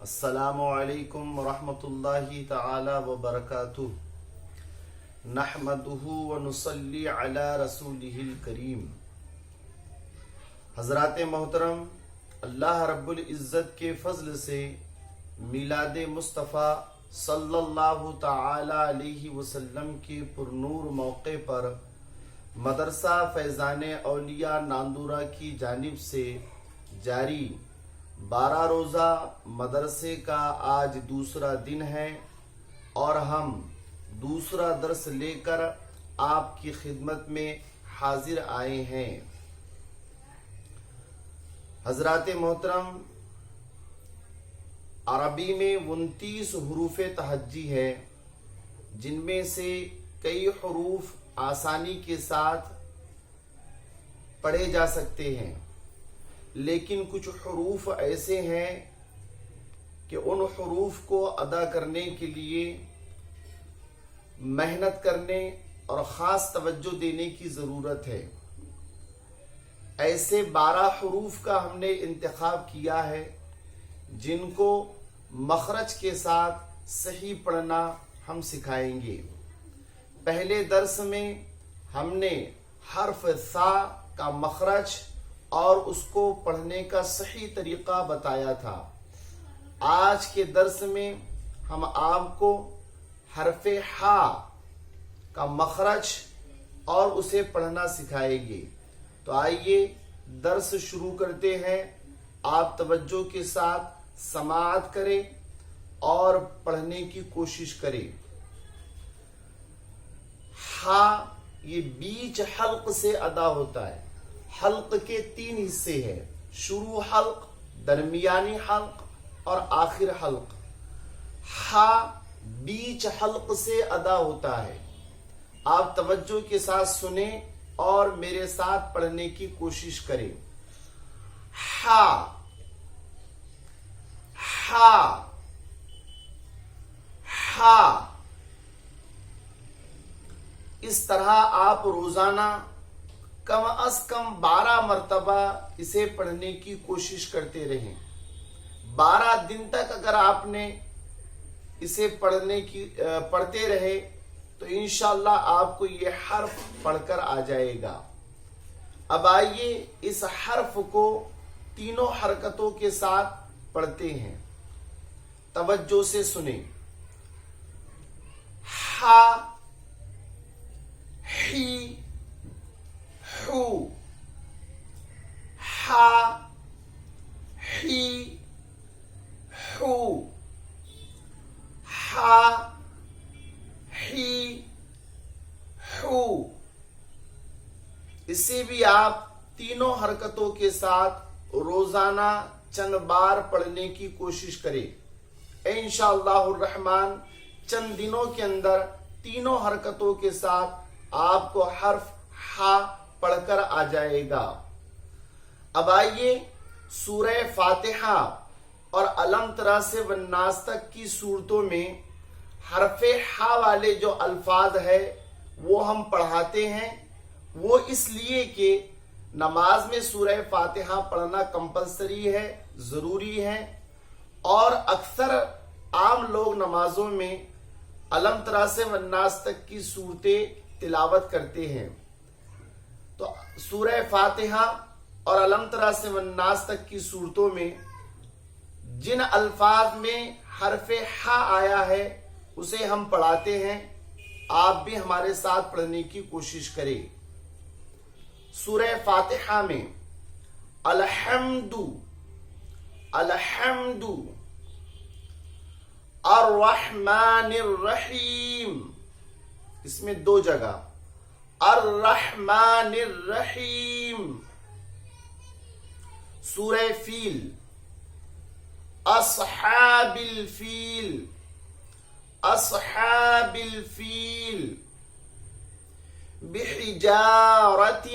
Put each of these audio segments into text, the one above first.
السلام علیکم ورحمۃ اللہ تعالی وبرکاتہ نحمدہ ونصلی علی رسولہ الکریم۔ حضرات محترم، اللہ رب العزت کے فضل سے میلاد مصطفیٰ صلی اللہ تعالی علیہ وسلم کے پرنور موقع پر مدرسہ فیضان اولیاء ناندورہ کی جانب سے جاری 12 روزہ مدرسے کا آج دوسرا دن ہے اور ہم دوسرا درس لے کر آپ کی خدمت میں حاضر آئے ہیں۔ حضرات محترم، عربی میں 29 حروف تہجی ہے، جن میں سے کئی حروف آسانی کے ساتھ پڑھے جا سکتے ہیں، لیکن کچھ حروف ایسے ہیں کہ ان حروف کو ادا کرنے کے لیے محنت کرنے اور خاص توجہ دینے کی ضرورت ہے۔ ایسے 12 حروف کا ہم نے انتخاب کیا ہے جن کو مخرج کے ساتھ صحیح پڑھنا ہم سکھائیں گے۔ پہلے درس میں ہم نے حرف ثا کا مخرج اور اس کو پڑھنے کا صحیح طریقہ بتایا تھا۔ آج کے درس میں ہم آپ کو حرف ہا کا مخرج اور اسے پڑھنا سکھائیں گے۔ تو آئیے درس شروع کرتے ہیں۔ آپ توجہ کے ساتھ سماعت کریں اور پڑھنے کی کوشش کریں۔ ہا یہ بیچ حلق سے ادا ہوتا ہے۔ حلق کے 3 حصے ہیں، شروع حلق، درمیانی حلق اور آخر حلق۔ ہا بیچ حلق سے ادا ہوتا ہے۔ آپ توجہ کے ساتھ سنیں اور میرے ساتھ پڑھنے کی کوشش کریں۔ ہا ہا ہا۔ اس طرح آپ روزانہ کم از کم 12 مرتبہ اسے پڑھنے کی کوشش کرتے رہیں۔ 12 دن تک اگر آپ نے اسے پڑھتے رہے تو انشاءاللہ آپ کو یہ حرف پڑھ کر آ جائے گا۔ اب آئیے اس حرف کو تینوں حرکتوں کے ساتھ پڑھتے ہیں۔ توجہ سے سنیں۔ ہا، ہی، حو، ہا، ہی، حو، ہا، ہی، حو۔ اسے بھی آپ تینوں حرکتوں کے ساتھ روزانہ چند بار پڑھنے کی کوشش کریں۔ انشاءاللہ الرحمن چند دنوں کے اندر تینوں حرکتوں کے ساتھ آپ کو حرف ہا پڑھ کر آ جائے گا۔ اب آئیے سورہ فاتحہ اور علم تری سے والناس تک کی صورتوں میں حرف ہا والے جو الفاظ ہے وہ ہم پڑھاتے ہیں۔ وہ اس لیے کہ نماز میں سورہ فاتحہ پڑھنا کمپلسری ہے، ضروری ہے، اور اکثر عام لوگ نمازوں میں علم تری سے والناس تک کی صورتیں تلاوت کرتے ہیں۔ تو سورہ فاتحہ اور علم تری سے والناس تک کی صورتوں میں جن الفاظ میں حرف ہا آیا ہے اسے ہم پڑھاتے ہیں۔ آپ بھی ہمارے ساتھ پڑھنے کی کوشش کریں۔ سورہ فاتحہ میں الحمد، الحمد، الرحمن الرحیم، اس میں 2 جگہ، الرحمن الرحیم۔ سورہ فیل، اصحاب الفیل، اصحاب الفیل، بحجارۃ،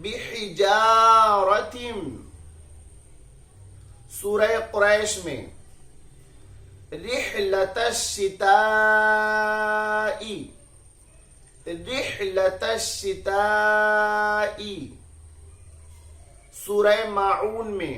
بحجارۃ۔ سورہ قریش میں رحلۃ الشتاء، رحلۃ الشتاء۔ سورہ ماعون میں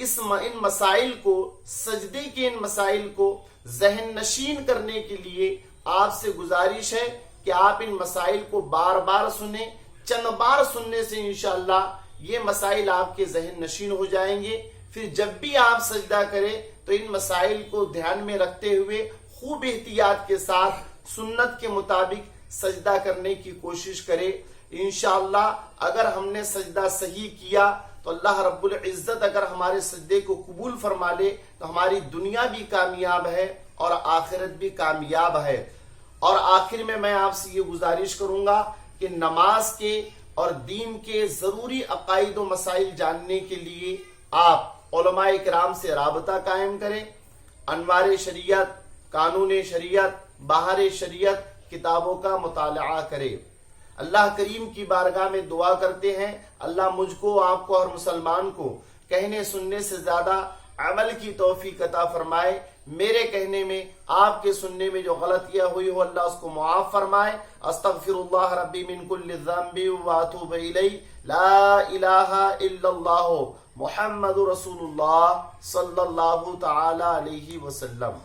ان مسائل کو، سجدے کے ان مسائل کو ذہن نشین کرنے کے لیے آپ سے گزارش ہے کہ آپ ان مسائل کو بار بار سنیں. چند بار سننے سے انشاءاللہ یہ مسائل آپ کے ذہن نشین ہو جائیں گے. پھر جب بھی آپ سجدہ کریں تو ان مسائل کو دھیان میں رکھتے ہوئے خوب احتیاط کے ساتھ سنت کے مطابق سجدہ کرنے کی کوشش کرے. انشاءاللہ اگر ہم نے سجدہ صحیح کیا تو اللہ رب العزت اگر ہمارے سجدے کو قبول فرما لے تو ہماری دنیا بھی کامیاب ہے اور آخرت بھی کامیاب ہے. اور آخر میں آپ سے یہ گزارش کروں گا کہ نماز کے اور دین کے ضروری عقائد و مسائل جاننے کے لیے آپ علماء کرام سے رابطہ قائم کریں. انوار شریعت، قانون شریعت، بہار شریعت کتابوں کا مطالعہ کریں. اللہ کریم کی بارگاہ میں دعا کرتے ہیں اللہ مجھ کو، آپ کو اور مسلمان کو کہنے سننے سے زیادہ عمل کی توفیق عطا فرمائے. میرے کہنے میں، آپ کے سننے میں جو غلطیاں ہوئی ہو اللہ اس کو معاف فرمائے. استغفر اللہ ربی من کل ذنب واتوب الیہ. لا الہ الا اللہ محمد رسول اللہ صلی اللہ تعالی علیہ وسلم.